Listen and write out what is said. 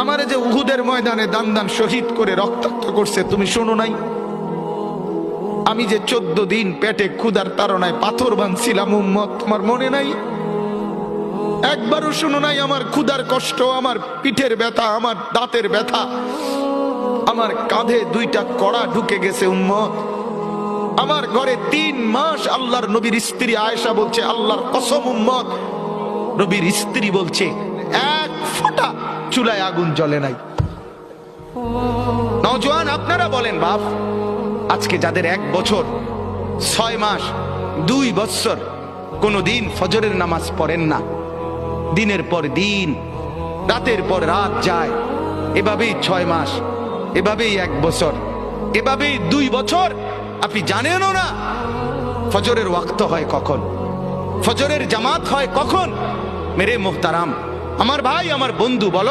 আমারে যে উহুদের ময়দানে দান দান শহীদ করে রক্তাক্ত করছে, তুমি শোনো নাই? আমি যে 14 দিন পেটে ক্ষুধার তাড়নায় পাথর বাঁধছিলাম উম্মত, তোমার মনে নাই? একবারও শুনো নাই আমার ক্ষুধার কষ্ট, আমার পিঠের ব্যথা, আমার দাঁতের ব্যথা, আমার কাঁধে 2টা কড়া ঢুকে গেছে উম্মত। আমার ঘরে 3 মাস আল্লাহর নবীর স্ত্রী আয়েশা বলছে, আল্লাহর কসম উম্মত, নবীর স্ত্রী বলছে 1 ফোঁটা চুলায় আগুন জ্বলে নাই। নওজোয়ান আপনারা বলেন বাপ, আজকে যাদের 1 বছর 6 মাস 2 বছর কোনদিন ফজরের নামাজ পড়েন না, দিনের পর দিন রাতের পর রাত যায়, এভাবেই 6 মাস, এভাবেই 1 বছর, এভাবেই 2 বছর, আপনি জানেনও না ফজরের ওয়াক্ত হয় কখন, ফজরের জামাত হয় কখন। মেরে মুহতারাম, আমার ভাই, আমার বন্ধু, বলো